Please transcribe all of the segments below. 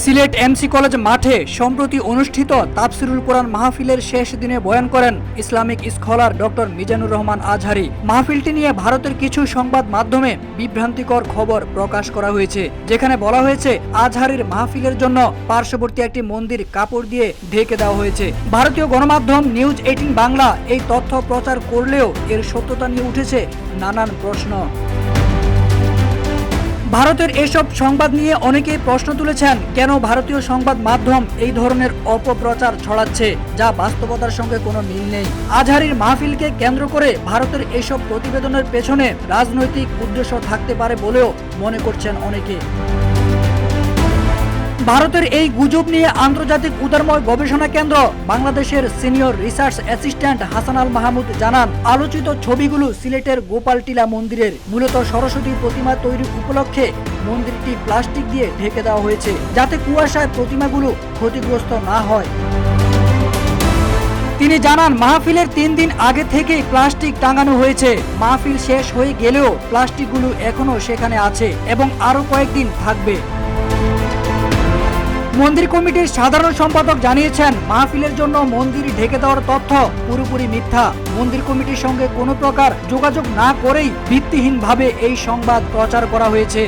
Sylhet MC college মাঠে সম্প্রতি অনুষ্ঠিত তাফসিরুল কোরআন মাহফিলের শেষ দিনে বয়ান করেন Islamic scholar doctor Mizanur Rahman Azhari. মাহফিলটি নিয়ে ভারতের কিছু সংবাদ মাধ্যমে বিভ্রান্তিকর খবর প্রকাশ করা হয়েছে, যেখানে বলা হয়েছে আজহারীর মাহফিলের জন্য পার্শ্ববর্তী একটি মন্দির কাপড় দিয়ে ঢেকে দেওয়া হয়েছে। ভারতীয় গণমাধ্যম নিউজ 18 বাংলা এই তথ্য প্রচার করলেও এর সত্যতা নিয়ে উঠেছে নানান প্রশ্ন। ভারতের এসব সংবাদ নিয়ে অনেকেই প্রশ্ন তুলেছেন, কেন ভারতীয় সংবাদ মাধ্যম এই ধরনের অপপ্রচার ছড়াচ্ছে, যা বাস্তবতার সঙ্গে কোনো মিল নেই। আজহারীর মাহফিলকে কেন্দ্র করে ভারতের এসব প্রতিবেদনের পেছনে রাজনৈতিক উদ্দেশ্য থাকতে পারে বলেও মনে করছেন অনেকে। ভারতের এই গুজব নিয়ে আন্তর্জাতিক উদারময় গবেষণা কেন্দ্র বাংলাদেশের senior research assistant Hasan Al Mahmud জানান, আলোচিত ছবিগুলো সিলেটের গোপালটিলা মন্দিরের। মূলত সরস্বতী প্রতিমা তৈরি উপলক্ষে মন্দিরটি প্লাস্টিক দিয়ে ঢেকে দেওয়া হয়েছে, যাতে কুয়াশায় প্রতিমাগুলো ক্ষতিগ্রস্ত না হয়। তিনি জানান, মাহফিলের 3 দিন আগে থেকেই প্লাস্টিক টাঙানো হয়েছে। মাহফিল শেষ হয়ে গেলেও প্লাস্টিকগুলো এখনো সেখানে আছে এবং আরো কয়েকদিন থাকবে। মন্দির কমিটির সাধারণ সম্পাদক জানিয়েছেন, মাহফিলের জন্য মন্দির ঢেকে দেওয়ার তথ্য পুরোপুরি মিথ্যা। মন্দির কমিটির সঙ্গে কোনো প্রকার যোগাযোগ না করেই ভিত্তিহীনভাবে এই সংবাদ প্রচার করা হয়েছে।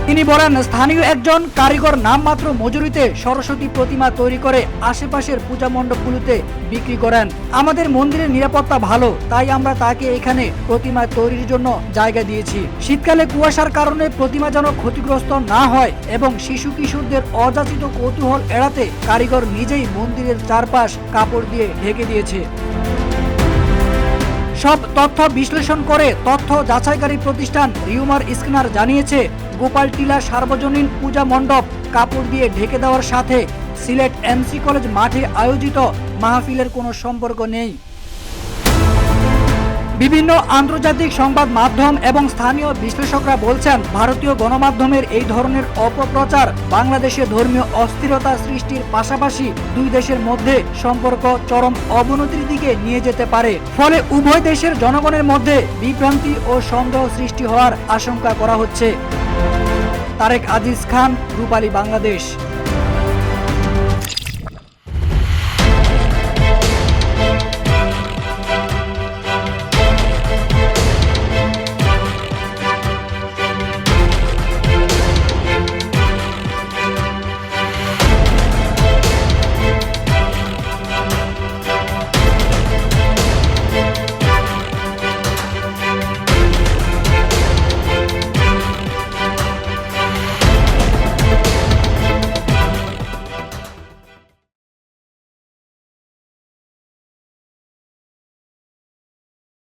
তিনি বলেন, স্থানীয় একজন কারিগর নামমাত্র মজুরিতে সরস্বতী প্রতিমা তৈরি করে আশেপাশের পূজা মণ্ডপগুলোতে বিক্রি করেন। আমাদের মন্দিরের নিরাপত্তা ভালো, তাই আমরা তাকে এখানে প্রতিমা তৈরির জন্য জায়গা দিয়েছি। শীতকালে কুয়াশার কারণে প্রতিমা যেন ক্ষতিগ্রস্ত না হয় এবং শিশু কিশোরদের অযাচিত কৌতূহল এড়াতে কারিগর নিজেই মন্দিরের চারপাশ কাপড় দিয়ে ঢেকে দিয়েছে। সব তথ্য বিশ্লেষণ করে তথ্য যাচাইকারী প্রতিষ্ঠান রিউমার স্ক্যানার জানিয়েছে, গোপালটিলা সার্বজনীন পূজা মণ্ডপ কাপড় দিয়ে ঢেকে দেওয়ার সাথে সিলেট এমসি কলেজ মাঠে আয়োজিত মাহফিলের কোনো সম্পর্ক নেই। বিভিন্ন আন্তর্জাতিক সংবাদ মাধ্যম এবং স্থানীয় বিশ্লেষকরা বলছেন, ভারতীয় গণমাধ্যমের এই ধরনের অপপ্রচার বাংলাদেশে ধর্মীয় অস্থিরতা সৃষ্টির পাশাপাশি দুই দেশের মধ্যে সম্পর্ক চরম অবনতির দিকে নিয়ে যেতে পারে। ফলে উভয় দেশের জনগণের মধ্যে বিভ্রান্তি ও সন্দেহ সৃষ্টি হওয়ার আশঙ্কা করা হচ্ছে। তারেক আজিজ খান, রূপালী বাংলাদেশ।